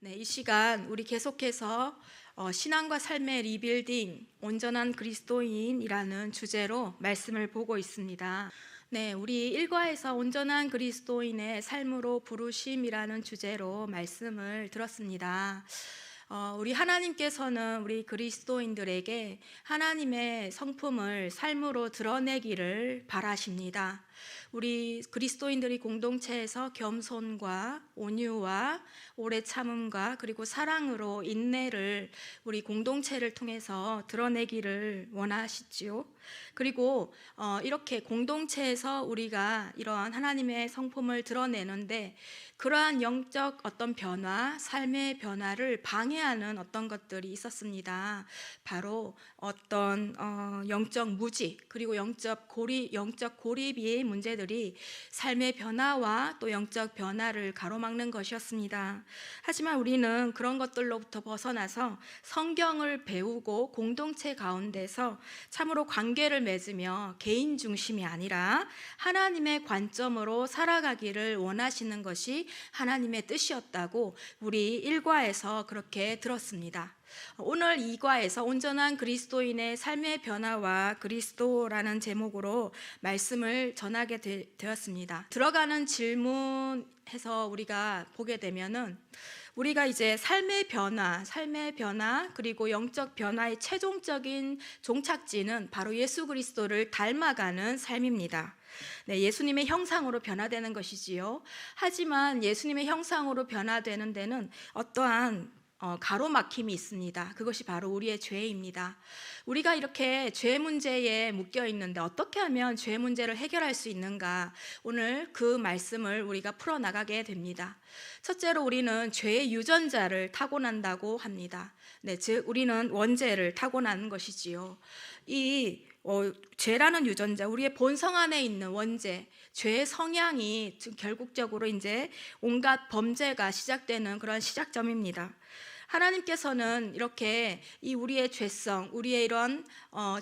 네, 이 시간 우리 계속해서 신앙과 삶의 리빌딩, 온전한 그리스도인이라는 주제로 말씀을 보고 있습니다. 네, 우리 일과에서 온전한 그리스도인의 삶으로 부르심이라는 주제로 말씀을 들었습니다. 우리 하나님께서는 우리 그리스도인들에게 하나님의 성품을 삶으로 드러내기를 바라십니다. 우리 그리스도인들이 공동체에서 겸손과 온유와 오래 참음과 그리고 사랑으로 인내를 우리 공동체를 통해서 드러내기를 원하시지요. 그리고 이렇게 공동체에서 우리가 이러한 하나님의 성품을 드러내는데 그러한 영적 어떤 변화, 삶의 변화를 방해하는 어떤 것들이 있었습니다. 바로 어떤 영적 무지 그리고 영적 고립의 문제들이 삶의 변화와 또 영적 변화를 가로막는 것이었습니다. 하지만 우리는 그런 것들로부터 벗어나서 성경을 배우고 공동체 가운데서 참으로 관계를 맺으며 개인 중심이 아니라 하나님의 관점으로 살아가기를 원하시는 것이 하나님의 뜻이었다고 우리 일과에서 그렇게 들었습니다. 오늘 2과에서 온전한 그리스도인의 삶의 변화와 그리스도라는 제목으로 말씀을 전하게 되었습니다. 들어가는 질문에서 우리가 보게 되면은 우리가 이제 삶의 변화 그리고 영적 변화의 최종적인 종착지는 바로 예수 그리스도를 닮아가는 삶입니다. 네, 예수님의 형상으로 변화되는 것이지요. 하지만 예수님의 형상으로 변화되는 데는 어떠한 가로막힘이 있습니다. 그것이 바로 우리의 죄입니다. 우리가 이렇게 죄 문제에 묶여 있는데 어떻게 하면 죄 문제를 해결할 수 있는가? 오늘 그 말씀을 우리가 풀어나가게 됩니다. 첫째로 우리는 죄의 유전자를 타고난다고 합니다. 네, 즉 우리는 원죄를 타고나는 것이지요. 이 죄라는 유전자, 우리의 본성 안에 있는 원죄, 죄의 성향이 결국적으로 이제 온갖 범죄가 시작되는 그런 시작점입니다. 하나님께서는 이렇게 이 우리의 죄성, 우리의 이런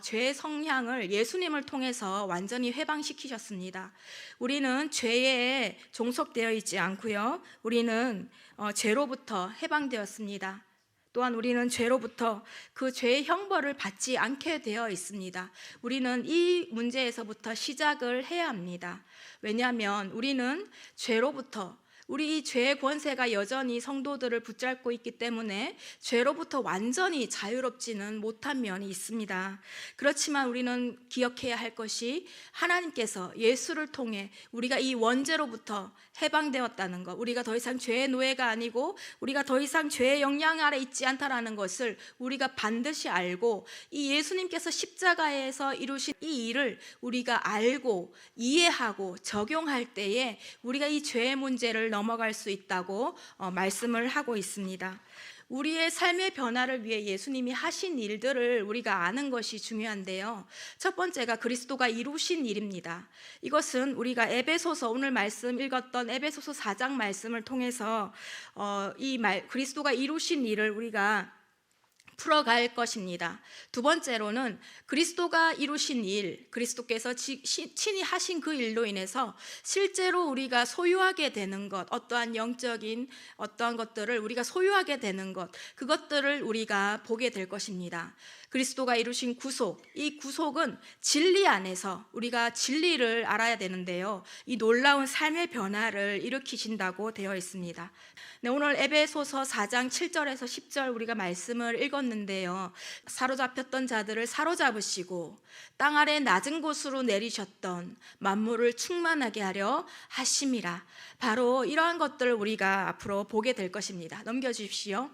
죄의 성향을 예수님을 통해서 완전히 해방시키셨습니다. 우리는 죄에 종속되어 있지 않고요. 우리는 죄로부터 해방되었습니다. 또한 우리는 죄로부터 그 죄의 형벌을 받지 않게 되어 있습니다. 우리는 이 문제에서부터 시작을 해야 합니다. 왜냐하면 우리는 죄로부터 우리 이 죄의 권세가 여전히 성도들을 붙잡고 있기 때문에 죄로부터 완전히 자유롭지는 못한 면이 있습니다. 그렇지만 우리는 기억해야 할 것이 하나님께서 예수를 통해 우리가 이 원죄로부터 해방되었다는 것, 우리가 더 이상 죄의 노예가 아니고 우리가 더 이상 죄의 영향 아래 있지 않다라는 것을 우리가 반드시 알고 이 예수님께서 십자가에서 이루신 이 일을 우리가 알고 이해하고 적용할 때에 우리가 이 죄의 문제를 넘어갈 수 있다고 말씀을 하고 있습니다. 우리의 삶의 변화를 위해 예수님이 하신 일들을 우리가 아는 것이 중요한데요. 첫 번째가 그리스도가 이루신 일입니다. 이것은 우리가 에베소서 오늘 말씀 읽었던 에베소서 4장 말씀을 통해서 그리스도가 이루신 일을 우리가 풀어갈 것입니다. 두 번째로는 그리스도가 이루신 일, 그리스도께서 친히 하신 그 일로 인해서 실제로 우리가 소유하게 되는 것, 어떠한 영적인 어떠한 것들을 우리가 소유하게 되는 것, 그것들을 우리가 보게 될 것입니다. 그리스도가 이루신 구속, 이 구속은 진리 안에서 우리가 진리를 알아야 되는데요. 이 놀라운 삶의 변화를 일으키신다고 되어 있습니다. 네, 오늘 에베소서 4장 7절에서 10절 우리가 말씀을 읽었는데요. 사로잡혔던 자들을 사로잡으시고 땅 아래 낮은 곳으로 내리셨던 만물을 충만하게 하려 하심이라. 바로 이러한 것들을 우리가 앞으로 보게 될 것입니다. 넘겨주십시오.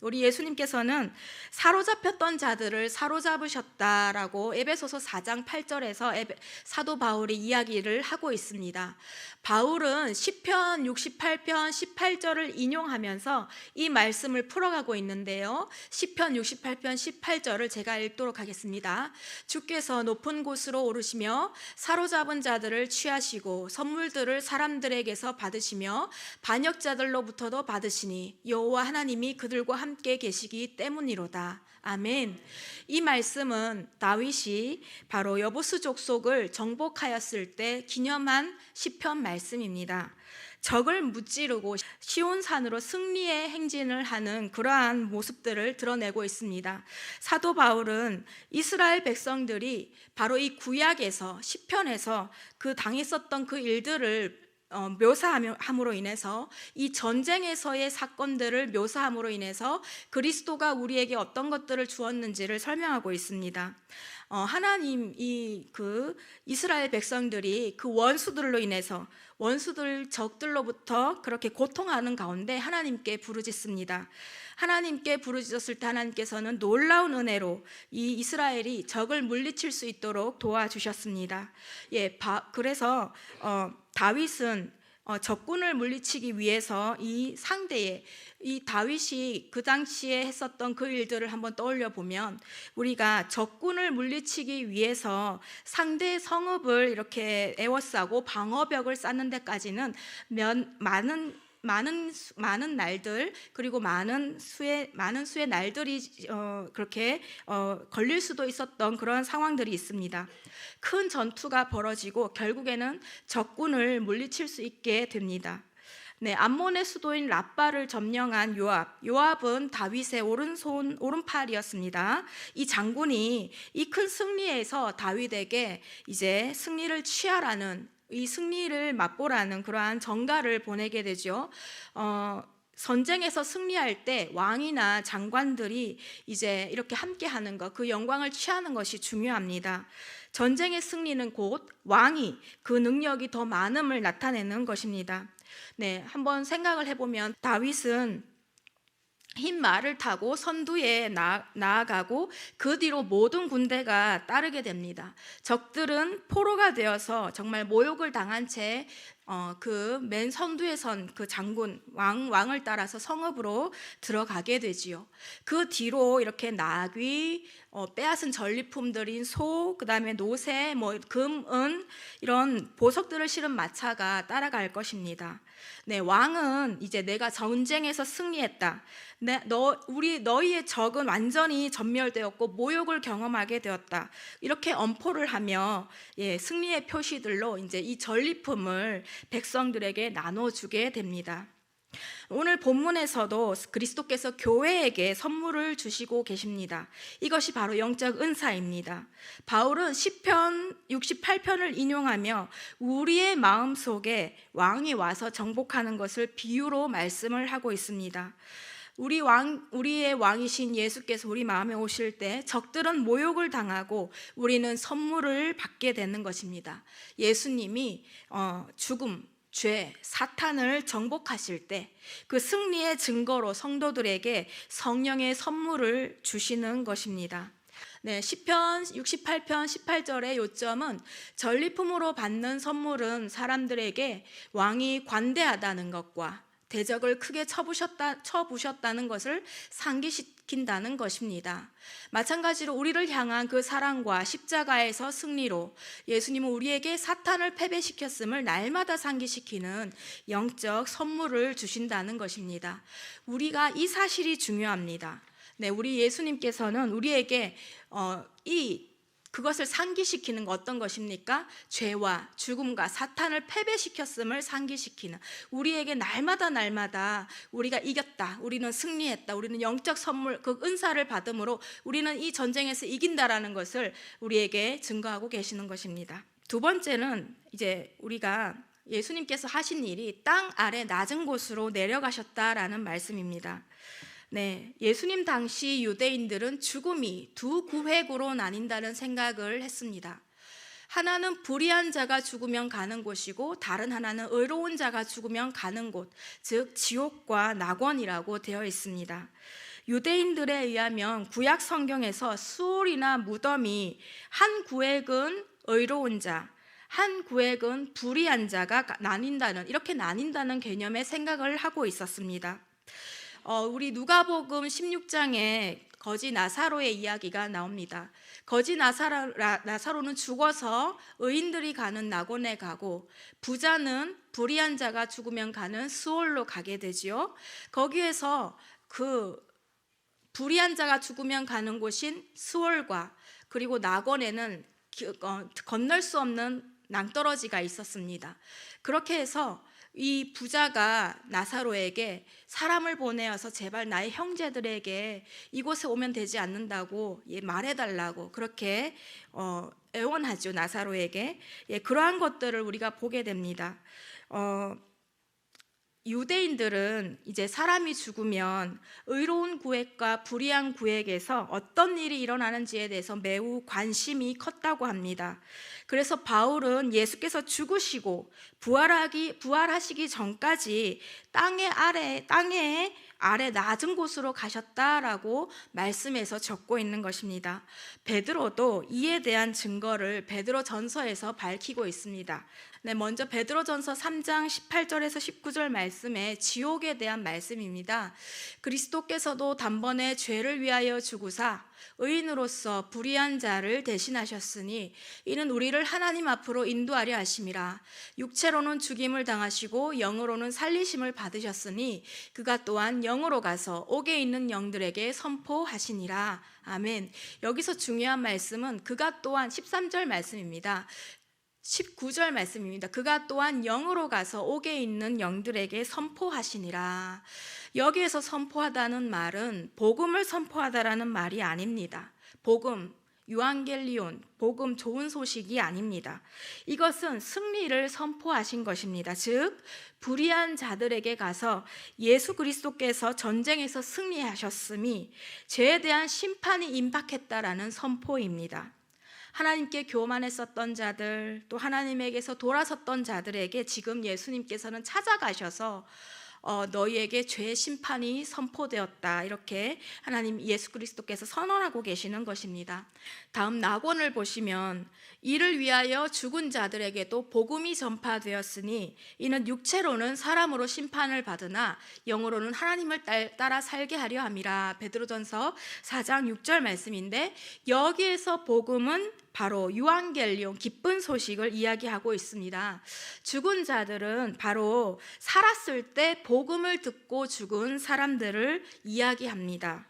우리 예수님께서는 사로잡혔던 자들을 사로잡으셨다라고 에베소서 4장 8절에서 사도 바울이 이야기를 하고 있습니다. 바울은 시편 68편 18절을 인용하면서 이 말씀을 풀어가고 있는데요. 시편 68편 18절을 제가 읽도록 하겠습니다. 주께서 높은 곳으로 오르시며 사로잡은 자들을 취하시고 선물들을 사람들에게서 받으시며 반역자들로부터도 받으시니 여호와 하나님이 그들과 함께 계시기 때문이로다. 아멘. 이 말씀은 다윗이 바로 여부스 족속을 정복하였을 때 기념한 시편 말씀입니다. 적을 무찌르고 시온산으로 승리의 행진을 하는 그러한 모습들을 드러내고 있습니다. 사도 바울은 이스라엘 백성들이 바로 이 구약에서 시편에서 그 당했었던 그 일들을 묘사함으로 인해서, 이 전쟁에서의 사건들을 묘사함으로 인해서 그리스도가 우리에게 어떤 것들을 주었는지를 설명하고 있습니다. 하나님 그 이스라엘 백성들이 그 원수들로 인해서 원수들 적들로부터 그렇게 고통하는 가운데 하나님께 부르짖습니다. 하나님께 부르짖었을 때 하나님께서는 놀라운 은혜로 이 이스라엘이 적을 물리칠 수 있도록 도와주셨습니다. 그래서 다윗은 적군을 물리치기 위해서 이 다윗이 그 당시에 했었던 그 일들을 한번 떠올려 보면, 우리가 적군을 물리치기 위해서 상대의 성읍을 이렇게 에워싸고 방어벽을 쌓는 데까지는 많은 날들, 그리고 많은 수의 날들이 그렇게 걸릴 수도 있었던 그런 상황들이 있습니다. 큰 전투가 벌어지고 결국에는 적군을 물리칠 수 있게 됩니다. 암몬의 수도인 랍바를 점령한 요압은 다윗의 오른팔이었습니다. 이 장군이 이 큰 승리에서 다윗에게 이제 승리를 취하라는, 이 승리를 맛보라는 그러한 전가를 보내게 되죠. 전쟁에서 승리할 때 왕이나 장관들이 이제 이렇게 함께하는 것, 그 영광을 취하는 것이 중요합니다. 전쟁의 승리는 곧 왕이 그 능력이 더 많음을 나타내는 것입니다. 한번 생각을 해보면 다윗은 흰 말을 타고 선두에 나아가고 그 뒤로 모든 군대가 따르게 됩니다. 적들은 포로가 되어서 정말 모욕을 당한 채 그 맨 선두에 선 그 장군 왕을 따라서 성읍으로 들어가게 되지요. 그 뒤로 이렇게 나귀, 빼앗은 전리품들인 소, 그 다음에 노새, 금, 은, 이런 보석들을 실은 마차가 따라갈 것입니다. 왕은 이제 내가 전쟁에서 승리했다, 너희의 적은 완전히 전멸되었고 모욕을 경험하게 되었다, 이렇게 엄포를 하며 승리의 표시들로 이제 이 전리품을 백성들에게 나눠주게 됩니다. 오늘 본문에서도 그리스도께서 교회에게 선물을 주시고 계십니다. 이것이 바로 영적 은사입니다. 바울은 시편 68편을 인용하며 우리의 마음속에 왕이 와서 정복하는 것을 비유로 말씀을 하고 있습니다. 우리의 왕이신 예수께서 우리 마음에 오실 때 적들은 모욕을 당하고 우리는 선물을 받게 되는 것입니다. 예수님이 죽음, 죄, 사탄을 정복하실 때 그 승리의 증거로 성도들에게 성령의 선물을 주시는 것입니다. 시편 68편 18절의 요점은 전리품으로 받는 선물은 사람들에게 왕이 관대하다는 것과 대적을 크게 쳐부셨다는 것을 상기시킨다는 것입니다. 마찬가지로 우리를 향한 그 사랑과 십자가에서 승리로 예수님은 우리에게 사탄을 패배시켰음을 날마다 상기시키는 영적 선물을 주신다는 것입니다. 우리가 이 사실이 중요합니다. 우리 예수님께서는 우리에게 그것을 상기시키는 거 어떤 것입니까? 죄와 죽음과 사탄을 패배시켰음을 상기시키는, 우리에게 날마다 우리가 이겼다, 우리는 승리했다, 우리는 영적 선물, 그 은사를 받음으로 우리는 이 전쟁에서 이긴다라는 것을 우리에게 증거하고 계시는 것입니다. 두 번째는 이제 우리가 예수님께서 하신 일이 땅 아래 낮은 곳으로 내려가셨다라는 말씀입니다. 예수님 당시 유대인들은 죽음이 두 구획으로 나뉜다는 생각을 했습니다. 하나는 불의한 자가 죽으면 가는 곳이고 다른 하나는 의로운 자가 죽으면 가는 곳, 즉 지옥과 낙원이라고 되어 있습니다. 유대인들에 의하면 구약 성경에서 수올이나 무덤이 한 구획은 의로운 자, 한 구획은 불의한 자가 이렇게 나뉜다는 개념의 생각을 하고 있었습니다. 우리 누가복음 16장에 거지 나사로의 이야기가 나옵니다. 거지 나사로는 죽어서 의인들이 가는 낙원에 가고, 부자는 불의한 자가 죽으면 가는 수올로 가게 되지요. 거기에서 그 불의한 자가 죽으면 가는 곳인 스월과 그리고 낙원에는 건널 수 없는 낭떠러지가 있었습니다. 그렇게 해서 이 부자가 나사로에게 사람을 보내어서 제발 나의 형제들에게 이곳에 오면 되지 않는다고 말해달라고 그렇게 애원하죠. 나사로에게. 그러한 것들을 우리가 보게 됩니다. 유대인들은 이제 사람이 죽으면 의로운 구획과 불의한 구획에서 어떤 일이 일어나는지에 대해서 매우 관심이 컸다고 합니다. 그래서 바울은 예수께서 죽으시고 부활하시기 전까지 땅의 아래 낮은 곳으로 가셨다라고 말씀에서 적고 있는 것입니다. 베드로도 이에 대한 증거를 베드로전서에서 밝히고 있습니다. 먼저 베드로전서 3장 18절에서 19절 말씀에 지옥에 대한 말씀입니다. 그리스도께서도 단번에 죄를 위하여 죽으사 의인으로서 불의한 자를 대신하셨으니 이는 우리를 하나님 앞으로 인도하려 하심이라. 육체로는 죽임을 당하시고 영으로는 살리심을 받으셨으니 그가 또한 영으로 가서 옥에 있는 영들에게 선포하시니라. 아멘. 여기서 중요한 말씀은 그가 또한 13절 말씀입니다. 19절 말씀입니다. 그가 또한 영으로 가서 옥에 있는 영들에게 선포하시니라. 여기에서 선포하다는 말은 복음을 선포하다라는 말이 아닙니다. 복음, 유앙겔리온, 복음 좋은 소식이 아닙니다. 이것은 승리를 선포하신 것입니다. 즉 불의한 자들에게 가서 예수 그리스도께서 전쟁에서 승리하셨음이 죄에 대한 심판이 임박했다라는 선포입니다. 하나님께 교만했었던 자들, 또 하나님에게서 돌아섰던 자들에게 지금 예수님께서는 찾아가셔서 너희에게 죄의 심판이 선포되었다, 이렇게 하나님 예수 그리스도께서 선언하고 계시는 것입니다. 다음 낙원을 보시면 이를 위하여 죽은 자들에게도 복음이 전파되었으니 이는 육체로는 사람으로 심판을 받으나 영으로는 하나님을 따라 살게 하려 함이라. 베드로전서 4장 6절 말씀인데 여기에서 복음은 바로 유앙겔리온, 기쁜 소식을 이야기하고 있습니다. 죽은 자들은 바로 살았을 때 복음을 듣고 죽은 사람들을 이야기합니다.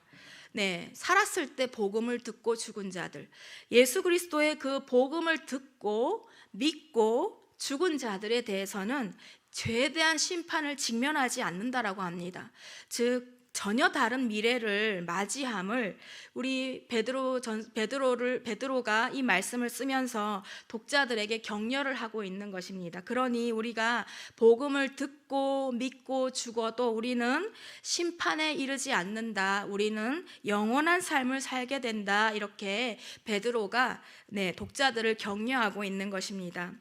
살았을 때 복음을 듣고 죽은 자들, 예수 그리스도의 그 복음을 듣고 믿고 죽은 자들에 대해서는 죄에 대한 심판을 직면하지 않는다라고 합니다. 즉 전혀 다른 미래를 맞이함을 우리 베드로가 이 말씀을 쓰면서 독자들에게 격려를 하고 있는 것입니다. 그러니 우리가 복음을 듣고 믿고 죽어도 우리는 심판에 이르지 않는다. 우리는 영원한 삶을 살게 된다. 이렇게 베드로가 독자들을 격려하고 있는 것입니다.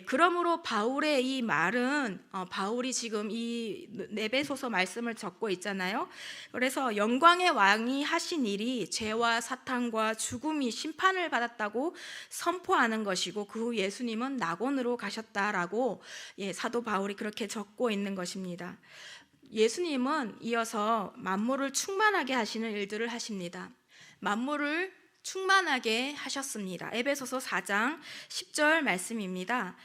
그러므로 바울의 이 말은 바울이 지금 이 에베소서 말씀을 적고 있잖아요. 그래서 영광의 왕이 하신 일이 죄와 사탄과 죽음이 심판을 받았다고 선포하는 것이고 그 후 예수님은 낙원으로 가셨다라고 사도 바울이 그렇게 적고 있는 것입니다. 예수님은 이어서 만물을 충만하게 하시는 일들을 하십니다. 만물을 충만하게 하셨습니다. 에베소서 4장 10절 말씀입니다.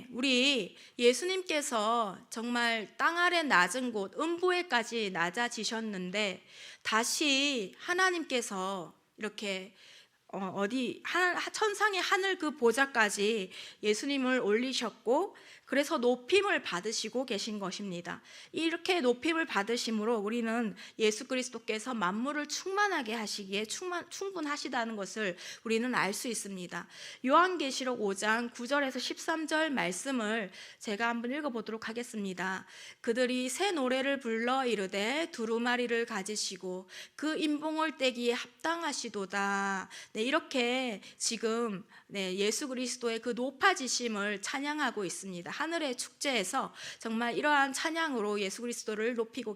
우리 예수님께서 정말 땅 아래 낮은 곳 음부에까지 낮아지셨는데 다시 하나님께서 이렇게 천상의 하늘 그 보좌까지 예수님을 올리셨고 그래서 높임을 받으시고 계신 것입니다. 이렇게 높임을 받으심으로 우리는 예수 그리스도께서 만물을 충만하게 하시기에 충분하시다는 것을 우리는 알 수 있습니다. 요한계시록 5장 9절에서 13절 말씀을 제가 한번 읽어보도록 하겠습니다. 그들이 새 노래를 불러 이르되 두루마리를 가지시고 그 인봉을 떼기에 합당하시도다. 이렇게 지금 예수 그리스도의 그 높아지심을 찬양하고 있습니다. 하늘의 축제에서 정말 이러한 찬양으로 예수 그리스도를 높이고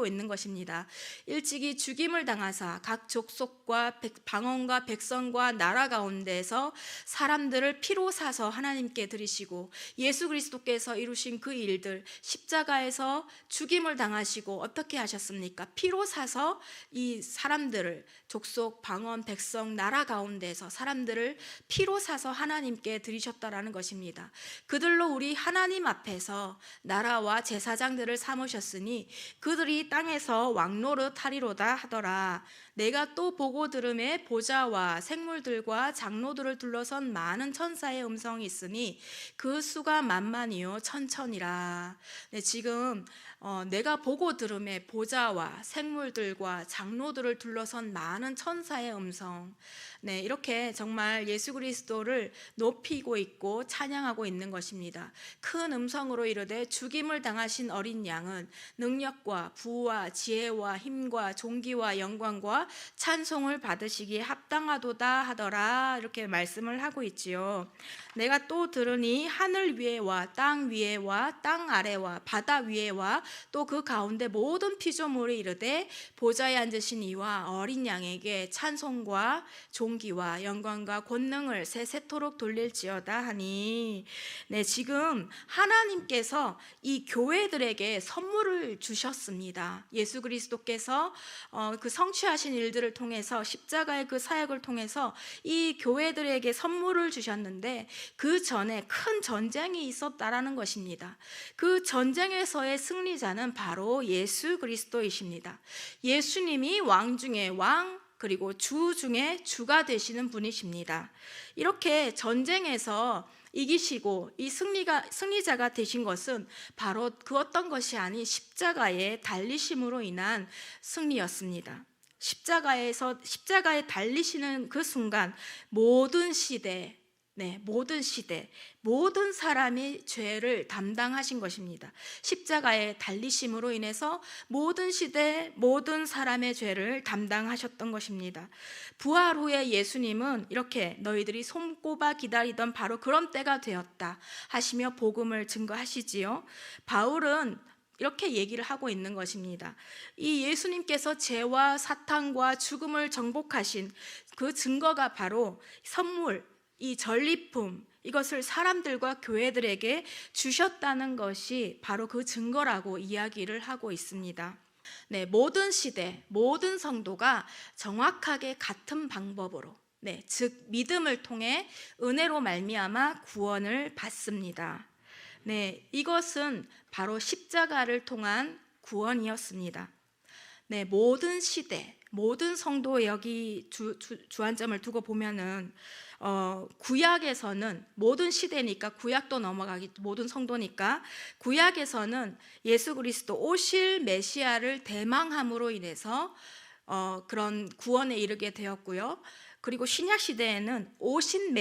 있는 것입니다. 일찍이 죽임을 당하사 각 족속과 방언과 백성과 나라 가운데에서 사람들을 피로 사서 하나님께 드리시고 예수 그리스도께서 이루신 그 일들, 십자가에서 죽임을 당하시고 어떻게 하셨습니까? 피로 사서 이 사람들을 족속, 방언, 백성, 나라 가운데에서 사람들을 피로 사서 하나님께 드리셨다라는 것입니다. 그들 그들로 우리 하나님 앞에서 나라와 제사장들을 삼으셨으니 그들이 땅에서 왕노릇 하리로다 하더라. 내가 또 보고 들음에 보좌와 생물들과 장로들을 둘러선 많은 천사의 음성이 있으니 그 수가 만만이요 천천이라. 네, 지금 내가 보고 들음에 보좌와 생물들과 장로들을 둘러선 많은 천사의 음성. 네, 이렇게 정말 예수 그리스도를 높이고 있고 찬양하고 있는 것입니다. 큰 음성으로 이르되 죽임을 당하신 어린 양은 능력과 부와 지혜와 힘과 존귀와 영광과 찬송을 받으시기에 합당하도다 하더라. 이렇게 말씀을 하고 있지요. 내가 또 들으니 하늘 위에와 땅 위에와 땅 아래와 바다 위에와 또 그 가운데 모든 피조물이 이르되 보좌에 앉으신 이와 어린 양에게 찬송과 존귀와 영광과 권능을 세세토록 돌릴지어다 하니. 네, 지금 하나님께서 이 교회들에게 선물을 주셨습니다. 예수 그리스도께서 그 성취하신 일들을 통해서 십자가의 그 사역을 통해서 이 교회들에게 선물을 주셨는데 그 전에 큰 전쟁이 있었다라는 것입니다. 그 전쟁에서의 승리자는 바로 예수 그리스도이십니다. 예수님이 왕 중에 왕, 그리고 주 중에 주가 되시는 분이십니다. 이렇게 전쟁에서 이기시고 이 승리자가 되신 것은 바로 그 어떤 것이 아닌 십자가의 달리심으로 인한 승리였습니다. 십자가에 달리시는 그 순간 모든 시대, 모든 시대, 모든 사람의 죄를 담당하신 것입니다. 십자가에 달리심으로 인해서 모든 시대, 모든 사람의 죄를 담당하셨던 것입니다. 부활 후에 예수님은 이렇게 너희들이 손꼽아 기다리던 바로 그런 때가 되었다 하시며 복음을 증거하시지요. 바울은 이렇게 얘기를 하고 있는 것입니다. 이 예수님께서 죄와 사탄과 죽음을 정복하신 그 증거가 바로 선물, 이 전리품, 이것을 사람들과 교회들에게 주셨다는 것이 바로 그 증거라고 이야기를 하고 있습니다. 네, 모든 시대, 모든 성도가 정확하게 같은 방법으로, 즉 믿음을 통해 은혜로 말미암아 구원을 받습니다. 네, 이것은 바로 십자가를 통한 구원이었습니다. 네, 모든 시대, 모든 성도 여기 주안점을 두고 보면은 구약에서는 모든 시대니까 구약도 넘어가기 모든 성도니까 구약에서는 예수 그리스도 오실 메시아를 대망함으로 인해서 그런 구원에 이르게 되었고요. 그리고 신약 시대에는 오신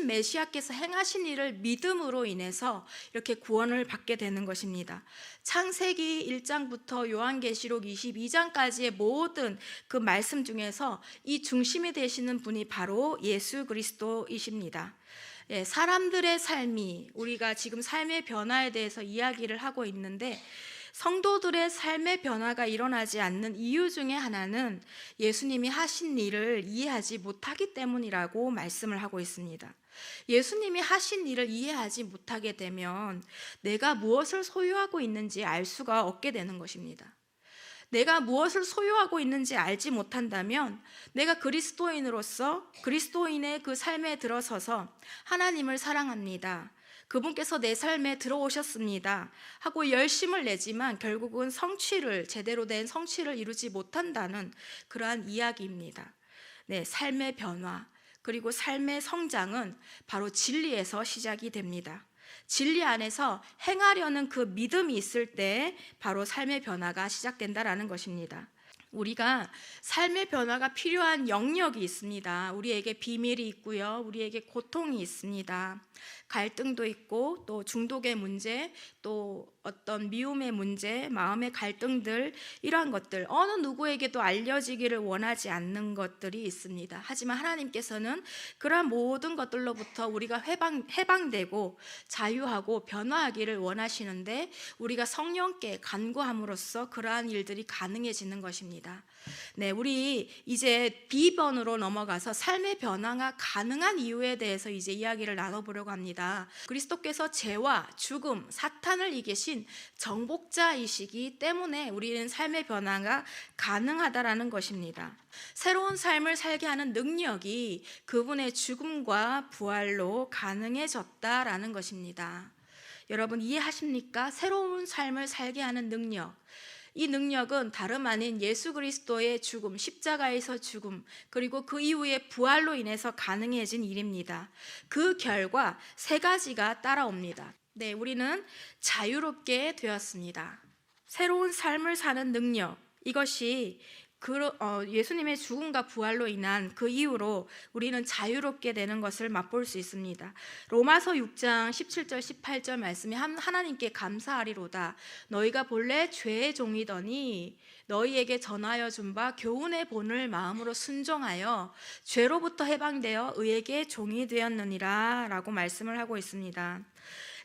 메시아께서 행하신 일을 믿음으로 인해서 이렇게 구원을 받게 되는 것입니다. 창세기 1장부터 요한계시록 22장까지의 모든 그 말씀 중에서 이 중심이 되시는 분이 바로 예수 그리스도이십니다. 사람들의 삶이, 우리가 지금 삶의 변화에 대해서 이야기를 하고 있는데 성도들의 삶의 변화가 일어나지 않는 이유 중에 하나는 예수님이 하신 일을 이해하지 못하기 때문이라고 말씀을 하고 있습니다. 예수님이 하신 일을 이해하지 못하게 되면 내가 무엇을 소유하고 있는지 알 수가 없게 되는 것입니다. 내가 무엇을 소유하고 있는지 알지 못한다면 내가 그리스도인으로서 그리스도인의 그 삶에 들어서서 하나님을 사랑합니다, 그분께서 내 삶에 들어오셨습니다 하고 열심을 내지만 결국은 제대로 된 성취를 이루지 못한다는 그러한 이야기입니다. 네, 삶의 변화 그리고 삶의 성장은 바로 진리에서 시작이 됩니다. 진리 안에서 행하려는 그 믿음이 있을 때 바로 삶의 변화가 시작된다라는 것입니다. 우리가 삶의 변화가 필요한 영역이 있습니다. 우리에게 비밀이 있고요, 우리에게 고통이 있습니다. 갈등도 있고 또 중독의 문제, 또 어떤 미움의 문제, 마음의 갈등들, 이러한 것들 어느 누구에게도 알려지기를 원하지 않는 것들이 있습니다. 하지만 하나님께서는 그러한 모든 것들로부터 우리가 해방되고 자유하고 변화하기를 원하시는데 우리가 성령께 간구함으로써 그러한 일들이 가능해지는 것입니다. 네, 우리 이제 B번으로 넘어가서 삶의 변화가 가능한 이유에 대해서 이제 이야기를 나눠보려고 합니다. 그리스도께서 죄와 죽음, 사탄을 이기신 정복자이시기 때문에 우리는 삶의 변화가 가능하다라는 것입니다. 새로운 삶을 살게 하는 능력이 그분의 죽음과 부활로 가능해졌다라는 것입니다. 여러분 이해하십니까? 새로운 삶을 살게 하는 능력. 이 능력은 다름 아닌 예수 그리스도의 죽음, 십자가에서 죽음, 그리고 그 이후의 부활로 인해서 가능해진 일입니다. 그 결과 세 가지가 따라옵니다. 네, 우리는 자유롭게 되었습니다. 새로운 삶을 사는 능력, 이것이 예수님의 죽음과 부활로 인한 그 이후로 우리는 자유롭게 되는 것을 맛볼 수 있습니다. 로마서 6장 17절 18절 말씀에 하나님께 감사하리로다. 너희가 본래 죄의 종이더니 너희에게 전하여 준 바 교훈의 본을 마음으로 순종하여 죄로부터 해방되어 의에게 종이 되었느니라 라고 말씀을 하고 있습니다.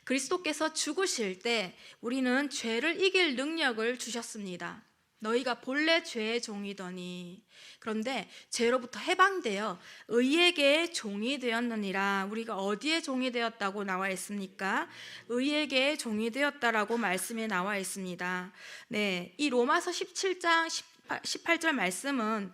그리스도께서 죽으실 때 우리는 죄를 이길 능력을 주셨습니다. 너희가 본래 죄의 종이더니, 그런데 죄로부터 해방되어 의에게 종이 되었느니라. 우리가 어디에 종이 되었다고 나와 있습니까? 의에게 종이 되었다라고 말씀에 나와 있습니다. 네, 이 로마서 17장 18절 말씀은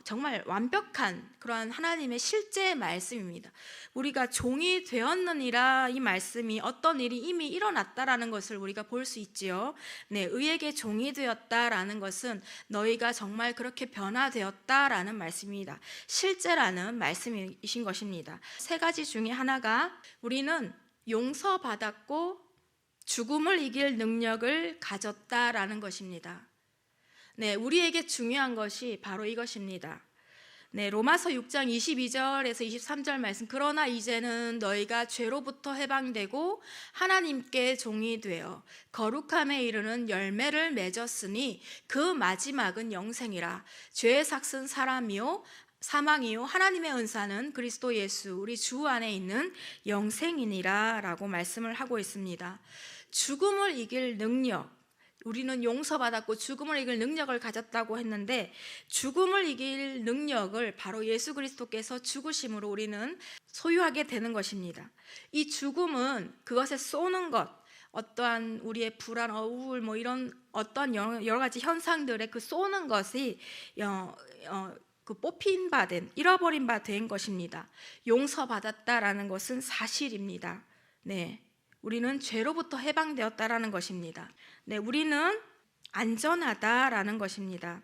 정말 완벽한 그러한 하나님의 실제 말씀입니다. 우리가 종이 되었느니라, 이 말씀이 어떤 일이 이미 일어났다라는 것을 우리가 볼 수 있지요. 네, 의에게 종이 되었다라는 것은 너희가 정말 그렇게 변화되었다라는 말씀입니다. 실제라는 말씀이신 것입니다. 세 가지 중에 하나가 우리는 용서받았고 죽음을 이길 능력을 가졌다라는 것입니다. 네, 우리에게 중요한 것이 바로 이것입니다. 네, 로마서 6장 22절에서 23절 말씀. 그러나 이제는 너희가 죄로부터 해방되고 하나님께 종이 되어 거룩함에 이르는 열매를 맺었으니 그 마지막은 영생이라. 죄의 삭은 사망이요 하나님의 은사는 그리스도 예수 우리 주 안에 있는 영생이니라 라고 말씀을 하고 있습니다. 죽음을 이길 능력, 우리는 용서받았고 죽음을 이길 능력을 가졌다고 했는데, 죽음을 이길 능력을 바로 예수 그리스도께서 죽으심으로 우리는 소유하게 되는 것입니다. 이 죽음은 그것에 쏘는 것, 어떠한 우리의 불안, 우울, 이런 어떤 여러 가지 현상들의 그 쏘는 것이 그 뽑힌 바 된, 잃어버린 바 된 것입니다. 용서받았다라는 것은 사실입니다. 네, 우리는 죄로부터 해방되었다라는 것입니다. 네, 우리는 안전하다라는 것입니다.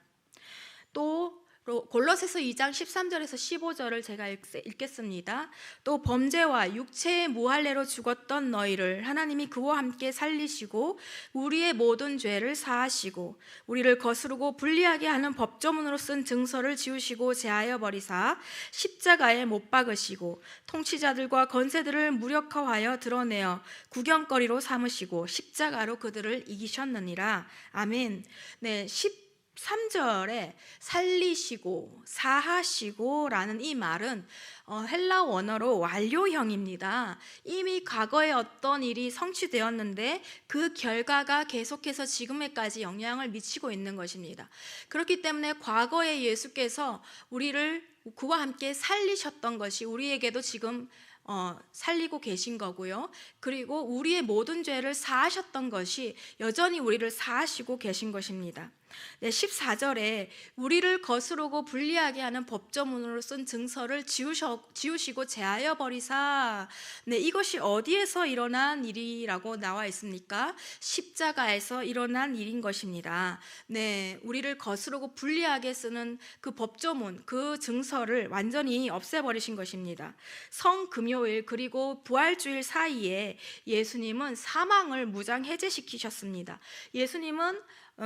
또 골로새서 2장 13절에서 15절을 제가 읽겠습니다. 또 범죄와 육체의 무할례로 죽었던 너희를 하나님이 그와 함께 살리시고 우리의 모든 죄를 사하시고 우리를 거스르고 불리하게 하는 법조문으로 쓴 증서를 지우시고 제하여 버리사 십자가에 못 박으시고 통치자들과 권세들을 무력화하여 드러내어 구경거리로 삼으시고 십자가로 그들을 이기셨느니라. 아멘. 네, 13절에 살리시고 사하시고 라는 이 말은 헬라 원어로 완료형입니다. 이미 과거에 어떤 일이 성취되었는데 그 결과가 계속해서 지금에까지 영향을 미치고 있는 것입니다. 그렇기 때문에 과거에 예수께서 우리를 그와 함께 살리셨던 것이 우리에게도 지금 살리고 계신 거고요. 그리고 우리의 모든 죄를 사하셨던 것이 여전히 우리를 사하시고 계신 것입니다. 네, 14절에 우리를 거스르고 불리하게 하는 법조문으로 쓴 증서를 지우시고 제하여 버리사. 네, 이것이 어디에서 일어난 일이라고 나와 있습니까? 십자가에서 일어난 일인 것입니다. 네, 우리를 거스르고 불리하게 쓰는 그 법조문, 그 증서를 완전히 없애버리신 것입니다. 성금요일 그리고 부활주일 사이에 예수님은 사망을 무장 해제시키셨습니다. 예수님은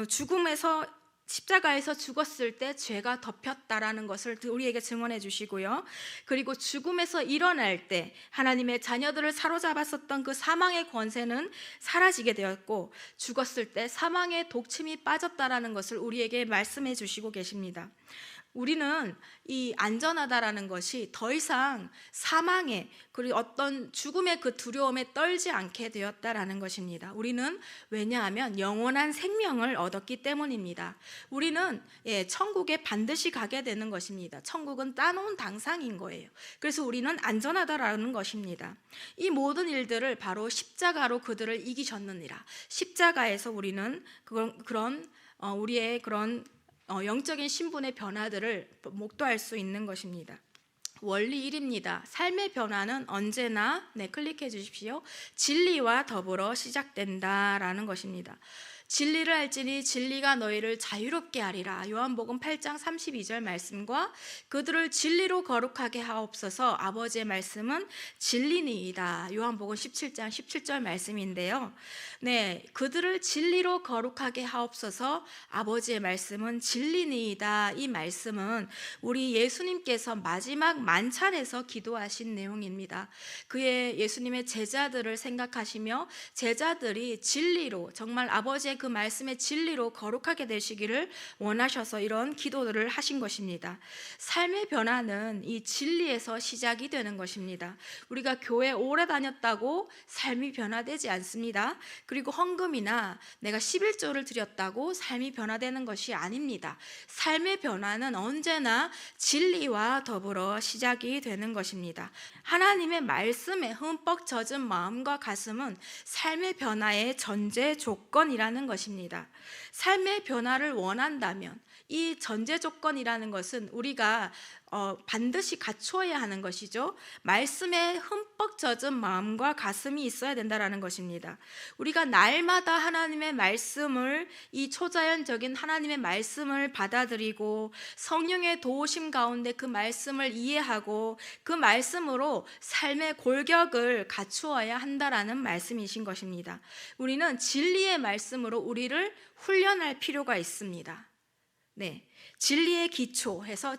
죽음에서 십자가에서 죽었을 때 죄가 덮였다라는 것을 우리에게 증언해 주시고요. 그리고 죽음에서 일어날 때 하나님의 자녀들을 사로잡았었던 그 사망의 권세는 사라지게 되었고, 죽었을 때 사망의 독침이 빠졌다라는 것을 우리에게 말씀해 주시고 계십니다. 우리는 이 안전하다라는 것이 더 이상 사망에 그리고 어떤 죽음의 그 두려움에 떨지 않게 되었다라는 것입니다. 우리는 왜냐하면 영원한 생명을 얻었기 때문입니다. 우리는 천국에 반드시 가게 되는 것입니다. 천국은 따놓은 당상인 거예요. 그래서 우리는 안전하다라는 것입니다. 이 모든 일들을 바로 십자가로 그들을 이기셨느니라. 십자가에서 우리는 우리의 그런 영적인 신분의 변화들을 목도할 수 있는 것입니다. 원리 1입니다. 삶의 변화는 언제나 클릭해 주십시오. 진리와 더불어 시작된다라는 것입니다. 진리를 알지니 진리가 너희를 자유롭게 하리라. 요한복음 8장 32절 말씀과 그들을 진리로 거룩하게 하옵소서. 아버지의 말씀은 진리니이다. 요한복음 17장 17절 말씀인데요. 그들을 진리로 거룩하게 하옵소서. 아버지의 말씀은 진리니이다. 이 말씀은 우리 예수님께서 마지막 만찬에서 기도하신 내용입니다. 예수님의 제자들을 생각하시며 제자들이 진리로 정말 아버지의 그 말씀의 진리로 거룩하게 되시기를 원하셔서 이런 기도들을 하신 것입니다. 삶의 변화는 이 진리에서 시작이 되는 것입니다. 우리가 교회 오래 다녔다고 삶이 변화되지 않습니다. 그리고 헌금이나 내가 11조를 드렸다고 삶이 변화되는 것이 아닙니다. 삶의 변화는 언제나 진리와 더불어 시작이 되는 것입니다. 하나님의 말씀에 흠뻑 젖은 마음과 가슴은 삶의 변화의 전제 조건이라는 것입니다. 삶의 변화를 원한다면 이 전제 조건이라는 것은 우리가 반드시 갖추어야 하는 것이죠. 말씀에 흠뻑 젖은 마음과 가슴이 있어야 된다는 것입니다. 우리가 날마다 하나님의 말씀을 이 초자연적인 하나님의 말씀을 받아들이고 성령의 도우심 가운데 그 말씀을 이해하고 그 말씀으로 삶의 골격을 갖추어야 한다라는 말씀이신 것입니다. 우리는 진리의 말씀으로 우리를 훈련할 필요가 있습니다. 진리의 기초해서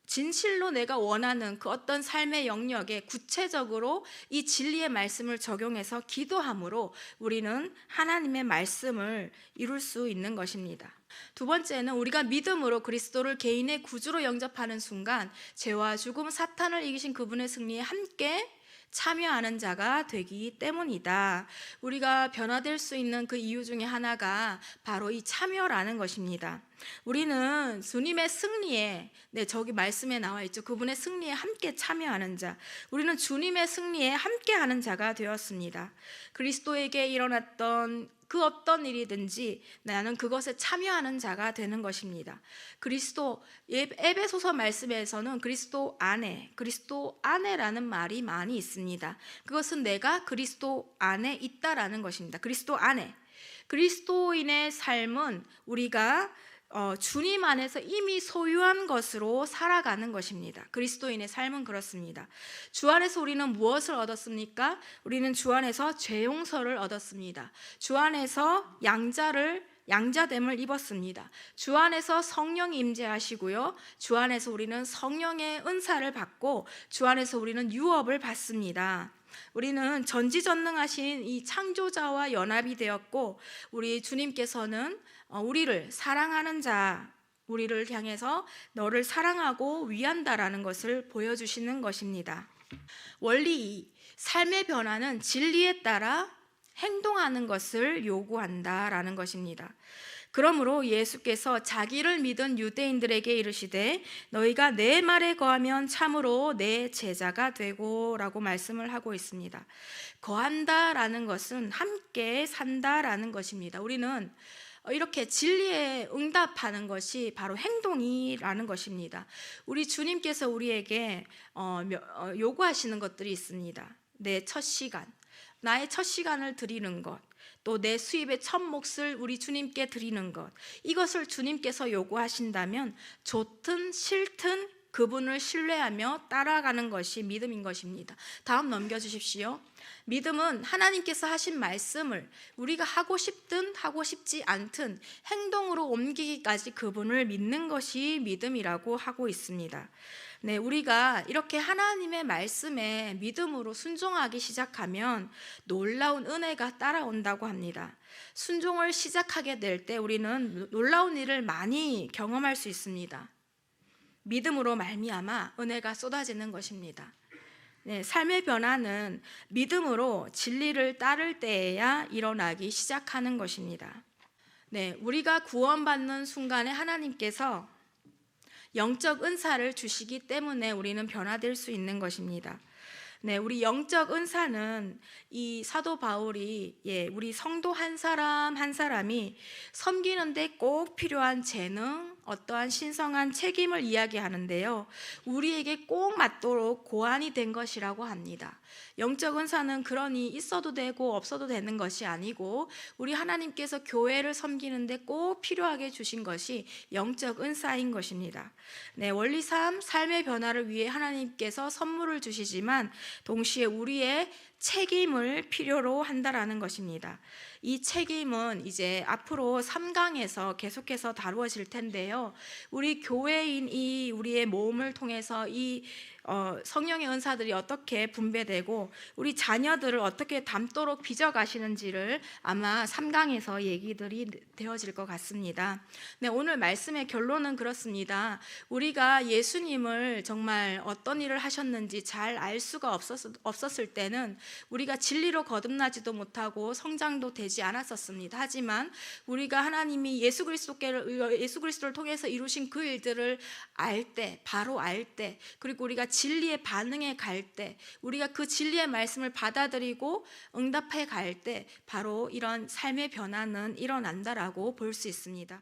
진실로 내가 원하는 그 어떤 삶의 영역에 구체적으로 이 진리의 말씀을 적용해서 기도함으로 우리는 하나님의 말씀을 이룰 수 있는 것입니다. 두 번째는 우리가 믿음으로 그리스도를 개인의 구주로 영접하는 순간 죄와 죽음, 사탄을 이기신 그분의 승리에 함께 참여하는 자가 되기 때문이다. 우리가 변화될 수 있는 그 이유 중에 하나가 바로 이 참여라는 것입니다. 우리는 주님의 승리에 저기 말씀에 나와 있죠. 그분의 승리에 함께 참여하는 자. 우리는 주님의 승리에 함께하는 자가 되었습니다. 그리스도에게 일어났던 그 어떤 일이든지 나는 그것에 참여하는 자가 되는 것입니다. 에베소서 말씀에서는 그리스도 안에라는 말이 많이 있습니다. 그것은 내가 그리스도 안에 있다라는 것입니다. 그리스도 안에. 그리스도인의 삶은 우리가 주님 안에서 이미 소유한 것으로 살아가는 것입니다. 그리스도인의 삶은 그렇습니다. 주 안에서 우리는 무엇을 얻었습니까? 우리는 주 안에서 죄 용서를 얻었습니다. 주 안에서 양자됨을 입었습니다. 주 안에서 성령이 임재하시고요. 주 안에서 우리는 성령의 은사를 받고 주 안에서 우리는 유업을 받습니다. 우리는 전지전능하신 이 창조자와 연합이 되었고 우리 주님께서는 우리를 사랑하는 자, 우리를 향해서 너를 사랑하고 위한다라는 것을 보여주시는 것입니다. 원리 2, 삶의 변화는 진리에 따라 행동하는 것을 요구한다라는 것입니다. 그러므로 예수께서 자기를 믿은 유대인들에게 이르시되 너희가 내 말에 거하면 참으로 내 제자가 되고 라고 말씀을 하고 있습니다. 거한다라는 것은 함께 산다라는 것입니다. 우리는 이렇게 진리에 응답하는 것이 바로 행동이라는 것입니다. 우리 주님께서 우리에게 요구하시는 것들이 있습니다. 내 첫 시간, 나의 첫 시간을 드리는 것, 또 내 수입의 첫 몫을 우리 주님께 드리는 것, 이것을 주님께서 요구하신다면 좋든 싫든 그분을 신뢰하며 따라가는 것이 믿음인 것입니다. 다음 넘겨주십시오. 믿음은 하나님께서 하신 말씀을 우리가 하고 싶든 하고 싶지 않든 행동으로 옮기기까지 그분을 믿는 것이 믿음이라고 하고 있습니다. 네, 우리가 이렇게 하나님의 말씀에 믿음으로 순종하기 시작하면 놀라운 은혜가 따라온다고 합니다. 순종을 시작하게 될 때 우리는 놀라운 일을 많이 경험할 수 있습니다. 믿음으로 말미암아 은혜가 쏟아지는 것입니다. 네, 삶의 변화는 믿음으로 진리를 따를 때에야 일어나기 시작하는 것입니다. 네, 우리가 구원받는 순간에 하나님께서 영적 은사를 주시기 때문에 우리는 변화될 수 있는 것입니다. 네, 우리 영적 은사는 이 사도 바울이 우리 성도 한 사람 한 사람이 섬기는데 꼭 필요한 재능, 어떠한 신성한 책임을 이야기하는데요. 우리에게 꼭 맞도록 고안이 된 것이라고 합니다. 영적 은사는 그러니 있어도 되고 없어도 되는 것이 아니고 우리 하나님께서 교회를 섬기는데 꼭 필요하게 주신 것이 영적 은사인 것입니다. 네, 원리삼 삶의 변화를 위해 하나님께서 선물을 주시지만 동시에 우리의 책임을 필요로 한다라는 것입니다. 이 책임은 이제 앞으로 3강에서 계속해서 다루어질 텐데요. 우리 교회인이 우리의 모험을 통해서 이 성령의 은사들이 어떻게 분배되고 우리 자녀들을 어떻게 닮도록 빚어가시는지를 아마 3강에서 얘기들이 되어질 것 같습니다. 네, 오늘 말씀의 결론은 그렇습니다. 우리가 예수님을 정말 어떤 일을 하셨는지 잘 알 수가 없었을 때는 우리가 진리로 거듭나지도 못하고 성장도 되지 않았었습니다. 하지만 우리가 하나님이 예수 그리스도를 통해서 이루신 그 일들을 알 때, 바로 알 때, 그리고 우리가 진리에 반응해 갈 때, 우리가 그 진리의 말씀을 받아들이고 응답해 갈 때 바로 이런 삶의 변화는 일어난다라고 볼 수 있습니다.